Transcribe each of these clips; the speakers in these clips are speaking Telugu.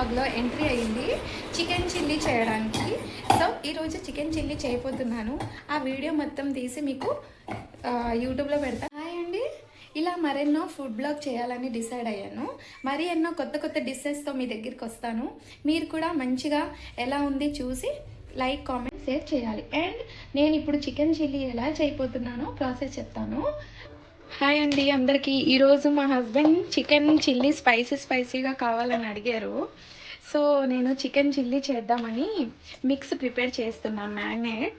వ్లాగ్లో ఎంట్రీ అయ్యింది చికెన్ చిల్లీ చేయడానికి. సో ఈరోజు చికెన్ చిల్లీ చేయబోతున్నాను. ఆ వీడియో మొత్తం తీసి మీకు యూట్యూబ్లో పెడతా. హాయ్ అండి, ఇలా మరెన్నో ఫుడ్ బ్లాగ్ చేయాలని డిసైడ్ అయ్యాను. మరి ఎన్నో కొత్త కొత్త డిషెస్తో మీ దగ్గరికి వస్తాను. మీరు కూడా మంచిగా ఎలా ఉంది చూసి లైక్, కామెంట్, షేర్ చేయాలి. అండ్ నేను ఇప్పుడు చికెన్ చిల్లీ ఎలా చేయబోతున్నానో ప్రాసెస్ చెప్తాను. హాయ్ అండి అందరికీ. ఈరోజు మా హస్బెండ్ చికెన్ చిల్లీ స్పైసీగా కావాలని అడిగారు. సో నేను చికెన్ చిల్లీ చేద్దామని మిక్స్ ప్రిపేర్ చేస్తున్నాను, మ్యారినేట్.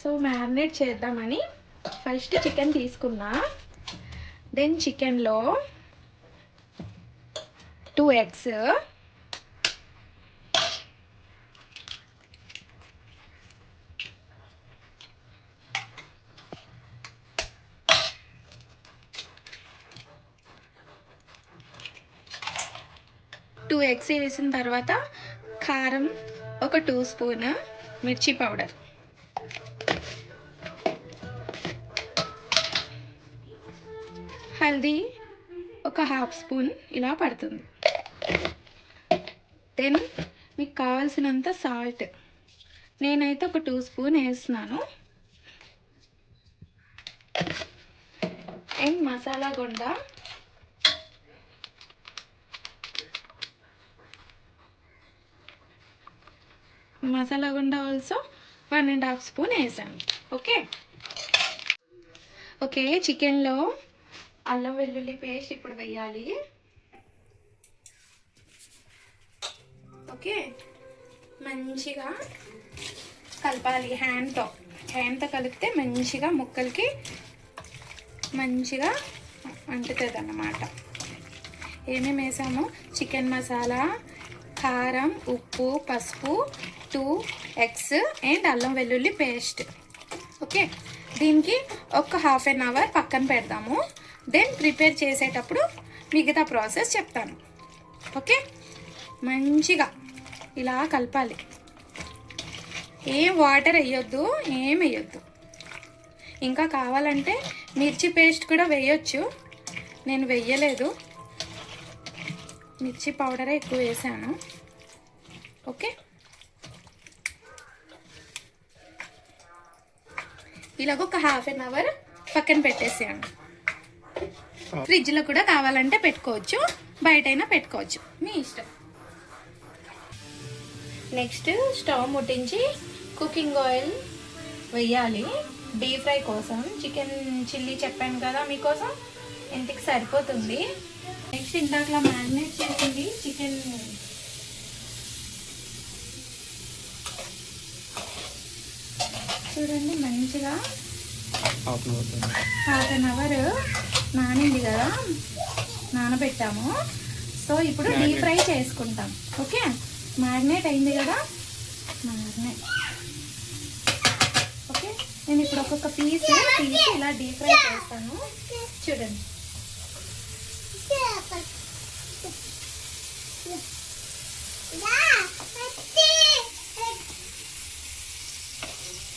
సో మ్యారినేట్ చేద్దామని ఫస్ట్ చికెన్ తీసుకున్నా. దెన్ చికెన్లో 2 eggs, వేసిన తర్వాత కారం ఒక 2 స్పూన్, మిర్చి పౌడర్, హల్దీ ఒక 1/2 స్పూన్ ఇలా పడుతుంది. దెన్ మీకు కావాల్సినంత సాల్ట్, నేనైతే ఒక 2 స్పూన్ వేస్తున్నాను. And masala Gunda also 1.5 spoon వేసాను. ఓకే చికెన్లో అల్లం వెల్లుల్లి పేస్ట్ ఇప్పుడు వేయాలి. ఓకే మంచిగా కలపాలి. హ్యాండ్తో కలిపితే మంచిగా ముక్కలకి మంచిగా అంటుతుంది అన్నమాట. ఏమేమి వేసాము? చికెన్ మసాలా, కారం, ఉప్పు, పసుపు, 2 eggs అండ్ అల్లం వెల్లుల్లి పేస్ట్. ఓకే దీనికి ఒక 1/2 అవర్ పక్కన పెడదాము. దెన్ ప్రిపేర్ చేసేటప్పుడు మిగతా ప్రాసెస్ చెప్తాను. ఓకే మంచిగా ఇలా కలపాలి. ఏం వాటర్ వేయొద్దు, ఏం వేయొద్దు. ఇంకా కావాలంటే మిర్చి పేస్ట్ కూడా వేయొచ్చు, నేను వేయలేదు, మిర్చి పౌడరే ఎక్కువ వేసాను. ఓకే ఇలాగ ఒక 1/2 అవర్ పక్కన పెట్టేసాను. ఫ్రిడ్జ్లో కూడా కావాలంటే పెట్టుకోవచ్చు, బయటైనా పెట్టుకోవచ్చు, మీ ఇష్టం. నెక్స్ట్ స్టవ్ ముట్టించి కుకింగ్ ఆయిల్ వేయాలి డీప్ ఫ్రై కోసం. చికెన్ చిల్లీ చెప్పాను కదా మీకోసం, ఇంటికి సరిపోతుంది. నెక్స్ట్ ఇందాకలా మ్యారినేట్ చేసింది చికెన్ చూడండి, మంచిగా 1/2 అవర్ నానింది కదా, నానబెట్టాము. సో ఇప్పుడు డీప్ ఫ్రై చేసుకుంటాం. ఓకే మ్యారినేట్ అయింది కదా, ఓకే నేను ఇప్పుడు ఒక్కొక్క పీస్ తీసి ఇలా డీప్ ఫ్రై చేస్తాను. చూడండి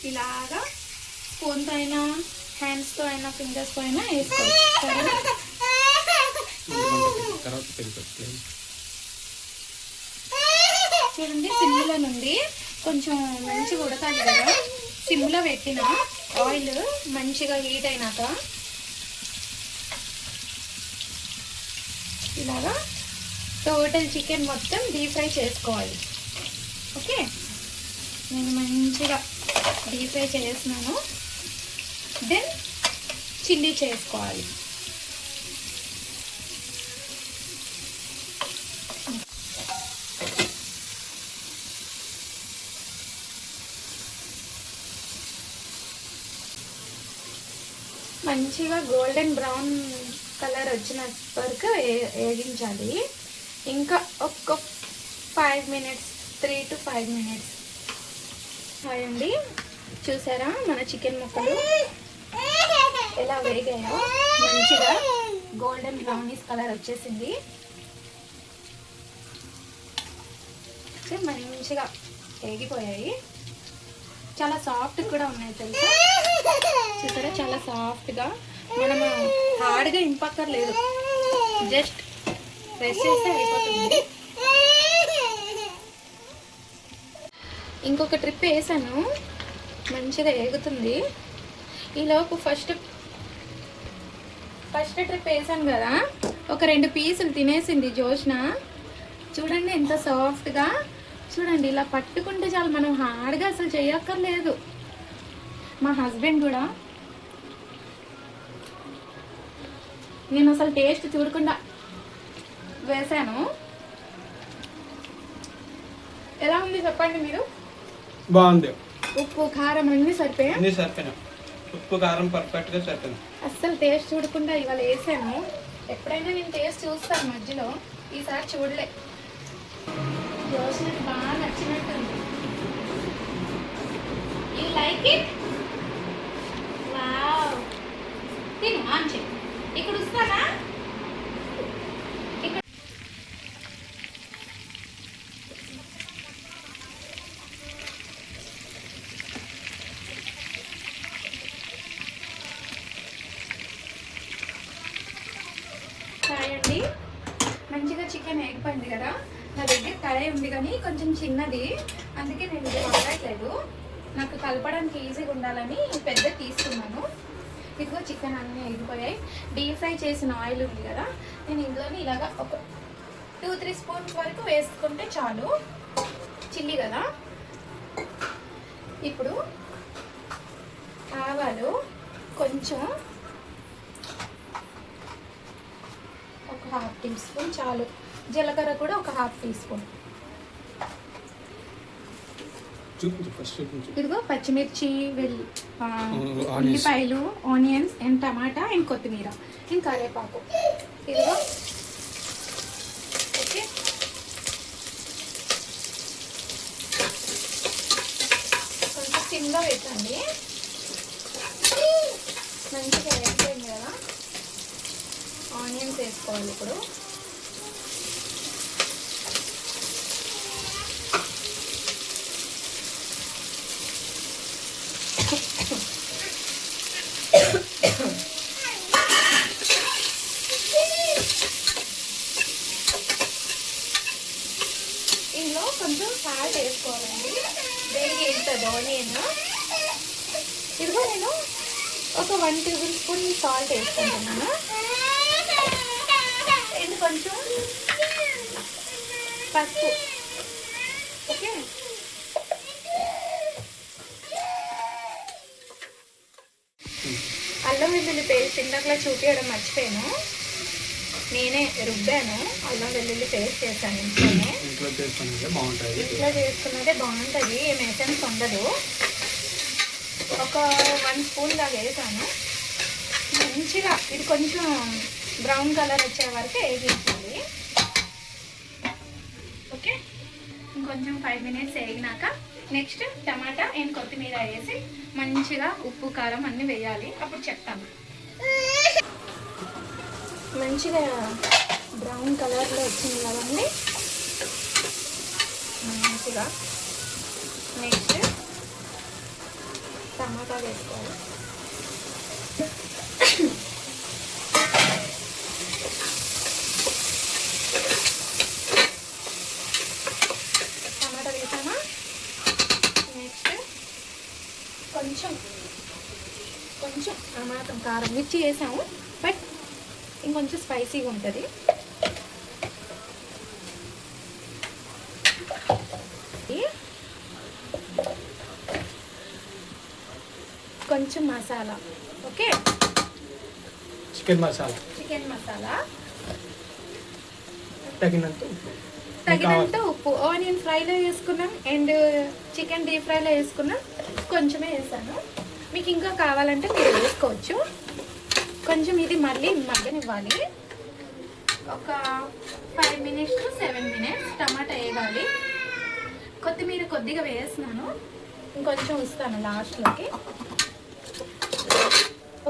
ఇలాగా స్పూన్తో అయినా, హ్యాండ్స్తో అయినా, ఫింగర్స్తో అయినా వేసుకోవచ్చు. చూడండి సిమ్లో నుండి కొంచెం మంచిగా ఉడకాలి కదా, సిమ్లో పెట్టిన ఆయిల్ మంచిగా హీట్ అయినాక ఇలాగా టోటల్ చికెన్ మొత్తం డీప్ ఫ్రై చేసుకోవాలి. ఓకే నేను మంచిగా డీప్ ఫ్రై చేస్తున్నాను. దెన్ చిల్లీ చేసుకోవాలి. మంచిగా గోల్డెన్ బ్రౌన్ కలర్ వచ్చిన వరకు వేగించాలి. ఇంకా ఒక 5 మినిట్స్, 3 to 5 మినిట్స్. హాయ్ అండి, చూసారా మన చికెన్ ముక్కలు ఎలా వేగాయో? మంచిగా గోల్డెన్ బ్రౌనిష్ కలర్ వచ్చేసింది. మంచిగా వేగిపోయాయి. చాలా సాఫ్ట్ కూడా ఉన్నాయి తెలుసా. చూసారా చాలా సాఫ్ట్గా, మనము హార్డ్గా ఇంపక్కర్లేదు, జస్ట్ ప్రెస్ చేస్తే అయిపోతుంది. ఇంకొక ట్రిప్ వేసాను, మంచిగా ఏగుతుంది. ఈలోపు ఫస్ట్ ట్రిప్ వేసాను కదా, ఒక 2 పీసులు తినేసింది జోష్న. చూడండి ఎంత సాఫ్ట్గా, చూడండి ఇలా పట్టుకుంటే చాలు, మనం హార్డ్గా అసలు చేయక్కర్లేదు. మా హస్బెండ్ కూడా, నేను అసలు టేస్ట్ చూడకుండా వేసాను. ఎలా ఉంది చెప్పండి మీరు? బాగుంది. ఉప్పు కారం అన్నీ సరిపోయా? ఉప్పు కారం పర్ఫెక్ట్గా సరిపోయింది. అస్సలు టేస్ట్ చూడకుండా ఇవాళ వేసాను. ఎప్పుడైనా నేను టేస్ట్ చూస్తాను మధ్యలో, ఈసారి చూడలే. జోష్నకి బాగా నచ్చినట్టుంది. You like it? వావ్, తిను ఆంచి. ఇక్కడ వస్తానా? ఇక్కడ అండి, మంచిగా చికెన్ వేగిపోయింది కదా. నా దగ్గర కడాయి ఉంది కానీ కొంచెం చిన్నది, అందుకే నేను ఇది వాడట్లేదు. నాకు కలపడానికి ఈజీగా ఉండాలని పెద్ద తీసుకున్నాను. ఇదిగో చికెన్ అన్నీ వేగిపోయాయి. డీప్ ఫ్రై చేసిన ఆయిల్ ఉంది కదా, నేను ఇందులోని ఇలాగ ఒక 2-3 స్పూన్స్ వరకు వేసుకుంటే చాలు. చిల్లీ కదా. ఇప్పుడు ఆవాలు కొంచెం, ఒక 1/2 టీ స్పూన్ చాలు. జీలకర్ర కూడా ఒక 1/2 టీ స్పూన్. ఇదిగో పచ్చిమిర్చి, ఉల్లిపాయలు, ఆనియన్స్ అండ్ టమాటా అండ్ కొత్తిమీర అండ్ కరివేపాకు. ఇదిగో ఓకే. కొంచెం సిమ్గా పెట్టండి. మంచిగా వేగిపోయింది కదా, ఆనియన్స్ వేసుకోవాలి ఇప్పుడు. ఇందులో కొంచెం సాల్ట్ వేసుకోవాలండి, దేనికి వేస్తుంది ఆనియన్. ఇదిగో నేను ఒక 1 టేబుల్ స్పూన్ సాల్ట్ వేసుకుంటున్నాను. ఇది కొంచెం పసుపు. ఓకే, అల్లం వెల్లుల్లి పేస్ట్ ఇందాకలా చూపించడం మర్చిపోయాను. నేనే రుబ్బాను, అల్లం వెల్లుల్లి పేస్ట్ చేశాను ఇంట్లోనే. ఇంట్లో చేసుకున్నదే బాగుంటుంది, ఏం ఎసెన్స్ ఉండదు. ఒక 1 స్పూన్ లాగా వేసాను. మంచిగా ఇది కొంచెం బ్రౌన్ కలర్ వచ్చే వరకు వేగించాలి. ఓకే, ఇంకొంచెం 5 మినిట్స్ వేగినాక నెక్స్ట్ టమాటా అండ్ కొత్తిమీర వేసి మంచిగా ఉప్పు కారం అన్నీ వేయాలి. అప్పుడు చెప్తాను. మంచిగా బ్రౌన్ కలర్లో వచ్చింది కదండి, మంచిగా. నెక్స్ట్ టమాటా వేసుకోవాలి. టమాటా వేసామా? నెక్స్ట్ కొంచెం టమాటా కారం మిర్చి వేసాము, బట్ ఇంకొంచెం స్పైసీగా ఉంటుంది. కొంచెం మసాలా. ఓకే, చికెన్ మసాలా తగినంత ఉప్పు. ఆనియన్ ఫ్రైలో వేసుకున్నాం అండ్ చికెన్ డీప్ ఫ్రైలో వేసుకున్నాం, కొంచెమే వేసాను. మీకు ఇంకా కావాలంటే మీరు వేసుకోవచ్చు. కొంచెం ఇది మళ్ళీ మగ్గనివ్వాలి. ఒక 5 మినిట్స్ టు 7 మినిట్స్ టమాటా వేయాలి. కొత్తిమీర కొద్దిగా వేస్తున్నాను, ఇంకొంచెం ఇస్తాను లాస్ట్లోకి.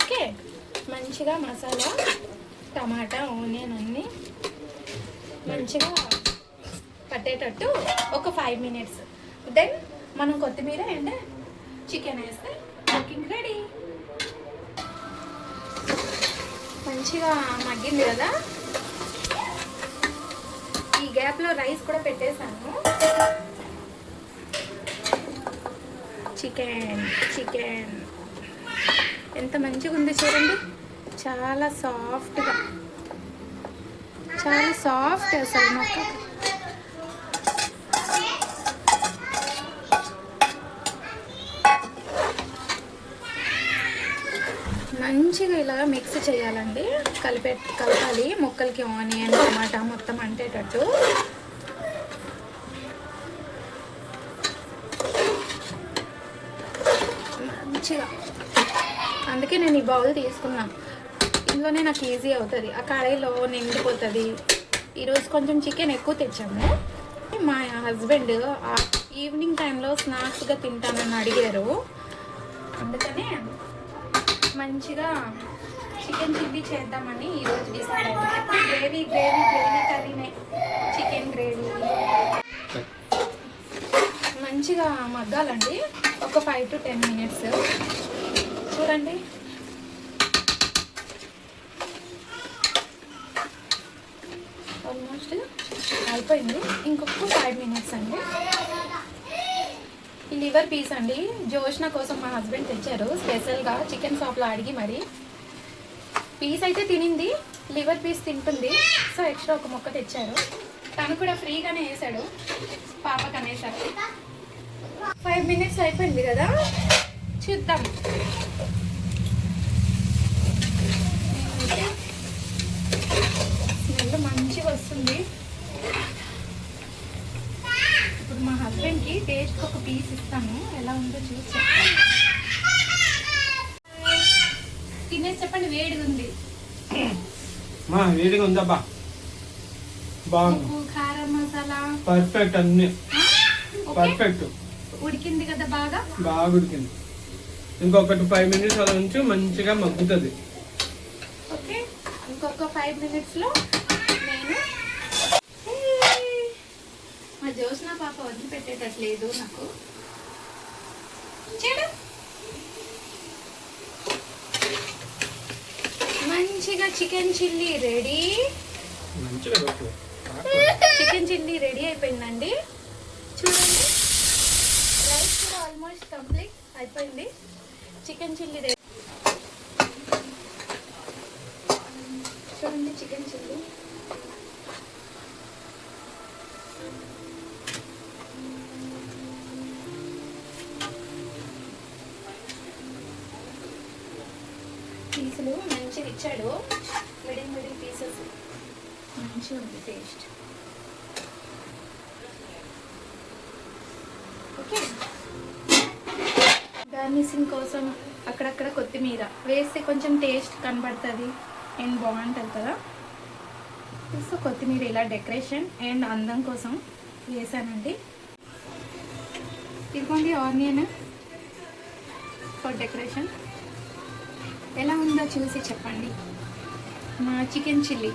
ఓకే, మంచిగా మసాలా, టమాటా, ఆనియన్ అన్నీ మంచిగా పట్టేటట్టు ఒక 5 మినిట్స్. దెన్ మనం కొత్తిమీర అండ్ చికెన్ వేస్తే కుకింగ్ రెడీ. మంచిగా మగ్గింది కదా. ఈ గ్యాప్లో రైస్ కూడా పెట్టేశాను. చికెన్ చికెన్ ఎంత మంచిగా ఉంది చూడండి, చాలా సాఫ్ట్గా, చాలా సాఫ్ట్ అసలు నాకు. మంచిగా ఇలా మిక్స్ చేయాలండి, కలపాలి ముక్కలకి ఆనియన్ టమాటా మొత్తం అంటేటట్టు. మంచిగా, అందుకే నేను ఈ బౌల్ తీసుకున్నాను, ఇందులోనే నాకు ఈజీ అవుతుంది, ఆ కడాయిలో నిండిపోతుంది. ఈరోజు కొంచెం చికెన్ ఎక్కువ తెచ్చాము. మా హస్బెండ్ ఈవినింగ్ టైంలో స్నాక్స్గా తింటానని అడిగారు, అందుకనే మంచిగా చికెన్ చిల్లీ చేద్దామని ఈరోజు డిసైడ్ అయ్యాను. ఎప్పుడు గ్రేవీ కర్రీనే, చికెన్ గ్రేవీ మంచిగా మగ్గాలండి, ఒక 5 to 10 minutes. చూడండి ఆల్మోస్ట్ అయిపోయింది, ఇంకొక 5 minutes అండి. ఈ లివర్ పీస్ అండి, జోష్న కోసం మా హస్బెండ్ తెచ్చారు స్పెషల్గా, చికెన్ షాప్లో అడిగి మరి. పీస్ అయితే తినింది, లివర్ పీస్ తింటుంది, సో ఎక్స్ట్రా ఒక మొక్క తెచ్చారు. తను కూడా ఫ్రీగానే వేసాడు పాపకు అనేసరికి. 5 minutes అయిపోయింది కదా, చూద్దాం. స్మెల్ మంచిగా వస్తుంది. ఇప్పుడు మా హస్బెండ్కి టేస్ట్కి ఒక పీస్ ఇస్తాను, ఎలా ఉందో చూసి చెప్తాను. తినేసి చెప్పండి, వేడిగా ఉంది. వేడిగా ఉందబ్బా, బాగుంది. ఉప్పు కారం మసాలా పర్ఫెక్ట్, అన్ని పర్ఫెక్ట్. ఉడికింది కదా, బాగా ఉడికింది. ఇంకొకటి 5 minutes అలా ఉంచి మంచిగా మగ్గుతుంది. ఓకే, ఇంకొక 5 minutesలో నేను మా జోష్న పాప వదిలిపెట్టేటట్లేదు నాకు. చూడు మంచిగా chicken chilli ready. Chicken chilli ready అయిపోయిందండి. చూడండి, రైస్ కూడా ఆల్మోస్ట్ కంప్లీట్ అయిపోయింది. Chicken chilli ready. చూడండి చికెన్ చిల్లీ. పీసులు మంచిగా ఇచ్చాడు, మిడిల్ పీసెస్ మంచిగా ఉంది టేస్ట్. ఓకే, గార్నిషింగ్ కోసం అక్కడక్కడ కొత్తిమీర వేస్తే కొంచెం టేస్ట్ కనబడుతుంది అండ్ బాగుంటుంది కదా. సో కొత్తిమీర ఇలా డెకరేషన్ అండ్ అందం కోసం వేసానండి. ఇదిగోండి ఆనియన్ ఫర్ డెకరేషన్. ఎలా ఉందో చూసి చెప్పండి. మా చికెన్ చిల్లీ